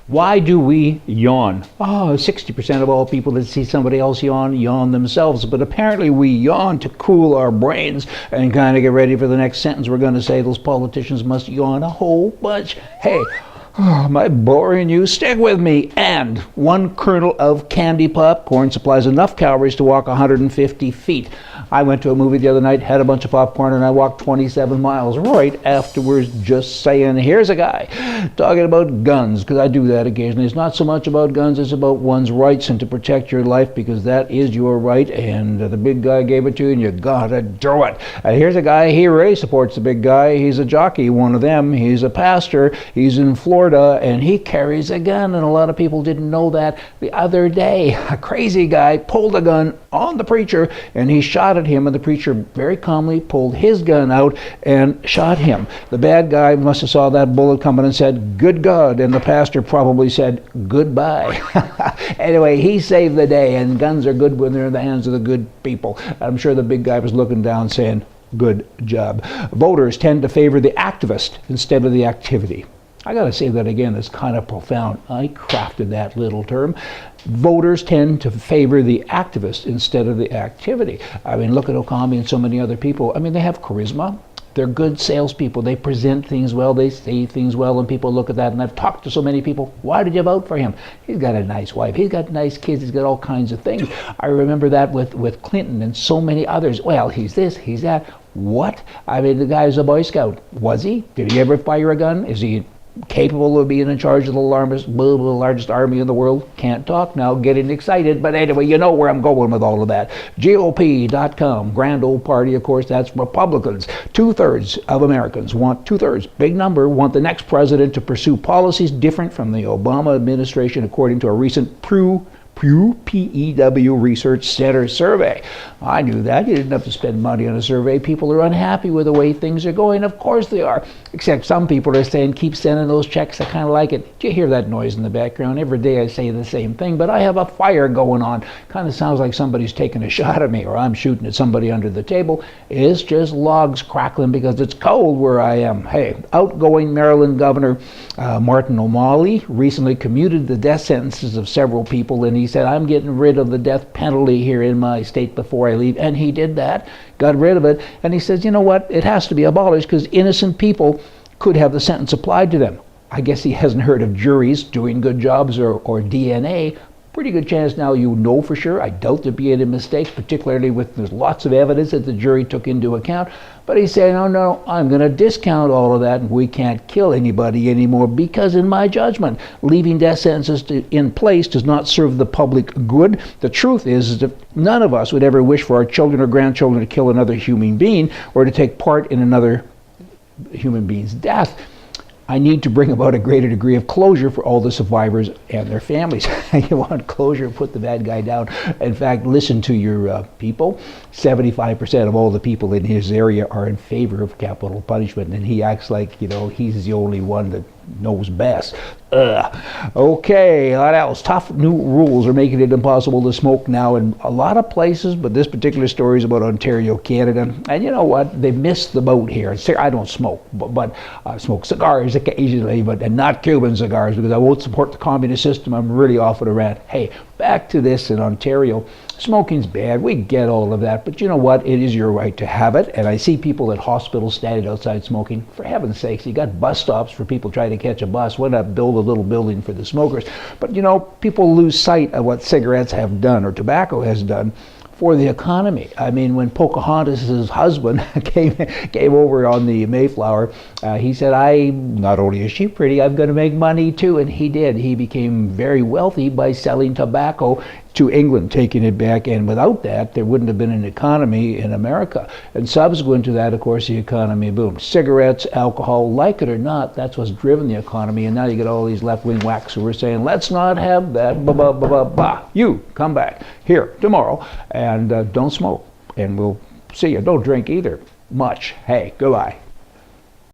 Why do we yawn? 60% of all people that see somebody else yawn themselves. But apparently we yawn to cool our brains and kind of get ready for the next sentence we're going to say. Those politicians must yawn a whole bunch. Hey, am I boring you? Stick with me. And one kernel of candy popcorn supplies enough calories to walk 150 feet. I went to a movie the other night, had a bunch of popcorn, and I walked 27 miles right afterwards, just saying, here's a guy talking about guns, because I do that occasionally. It's not so much about guns, it's about one's rights and to protect your life, because that is your right, and the big guy gave it to you, and you gotta do it. And here's a guy, he really supports the big guy. He's a jockey, one of them. He's a pastor. He's in Florida, and he carries a gun, and a lot of people didn't know that. The other day, a crazy guy pulled a gun on the preacher, and he shot at him, and the preacher very calmly pulled his gun out and shot him. The bad guy must have saw that bullet coming and said, "Good God," and the pastor probably said, "Goodbye." Anyway, he saved the day, and guns are good when they're in the hands of the good people. I'm sure the big guy was looking down saying, "Good job." Voters tend to favor the activist instead of the activity. I got to say that again, it's kind of profound. I crafted that little term. Voters tend to favor the activist instead of the activity. I mean, look at Okami and so many other people. I mean, they have charisma. They're good salespeople. They present things well. They say things well, and people look at that. And I've talked to so many people. Why did you vote for him? He's got a nice wife. He's got nice kids. He's got all kinds of things. I remember that with Clinton and so many others. Well, he's this, he's that. What? I mean, the guy's a Boy Scout. Was he? Did he ever fire a gun? Is he capable of being in charge of the largest army in the world? Can't talk now, getting excited, but anyway, you know where I'm going with all of that. GOP.com, grand old party, of course, that's Republicans. 2/3 of Americans big number, want the next president to pursue policies different from the Obama administration, according to a recent Pew PEW Research Center survey. I knew that. You didn't have to spend money on a survey. People are unhappy with the way things are going. Of course they are. Except some people are saying, keep sending those checks. I kind of like it. Do you hear that noise in the background? Every day I say the same thing, but I have a fire going on. Kind of sounds like somebody's taking a shot at me, or I'm shooting at somebody under the table. It's just logs crackling because it's cold where I am. Hey, outgoing Maryland Governor Martin O'Malley recently commuted the death sentences of several people, and he said, I'm getting rid of the death penalty here in my state before I leave. And he did that, got rid of it. And he says, you know what? It has to be abolished because innocent people could have the sentence applied to them. I guess he hasn't heard of juries doing good jobs or DNA. Pretty good chance now you know for sure. I doubt there'd be any mistakes, particularly with there's lots of evidence that the jury took into account. But he said, no, I'm going to discount all of that, and we can't kill anybody anymore because, in my judgment, leaving death sentences in place does not serve the public good. The truth is that none of us would ever wish for our children or grandchildren to kill another human being or to take part in another human being's death. I need to bring about a greater degree of closure for all the survivors and their families. You want closure, put the bad guy down. In fact, listen to your people. 75% of all the people in his area are in favor of capital punishment, and he acts like, he's the only one that knows best. Okay, what else? Tough new rules are making it impossible to smoke now in a lot of places, but this particular story is about Ontario, Canada. And you know what? They missed the boat here. I don't smoke, but I smoke cigars occasionally, and not Cuban cigars because I won't support the communist system. I'm really off on a rant. Hey, back to this in Ontario. Smoking's bad. We get all of that. But you know what? It is your right to have it. And I see people at hospitals standing outside smoking. For heaven's sakes, you got bus stops for people trying to catch a bus. Why not build a little building for the smokers? But people lose sight of what cigarettes have done or tobacco has done for the economy. I mean, when Pocahontas' husband came over on the Mayflower, he said, not only is she pretty, I'm going to make money too. And he did. He became very wealthy by selling tobacco to England, taking it back, and without that, there wouldn't have been an economy in America. And subsequent to that, of course, the economy boomed. Cigarettes, alcohol, like it or not, that's what's driven the economy, and now you get all these left-wing whacks who are saying, let's not have that, You come back here tomorrow, and don't smoke, and we'll see you. Don't drink either much. Hey, goodbye.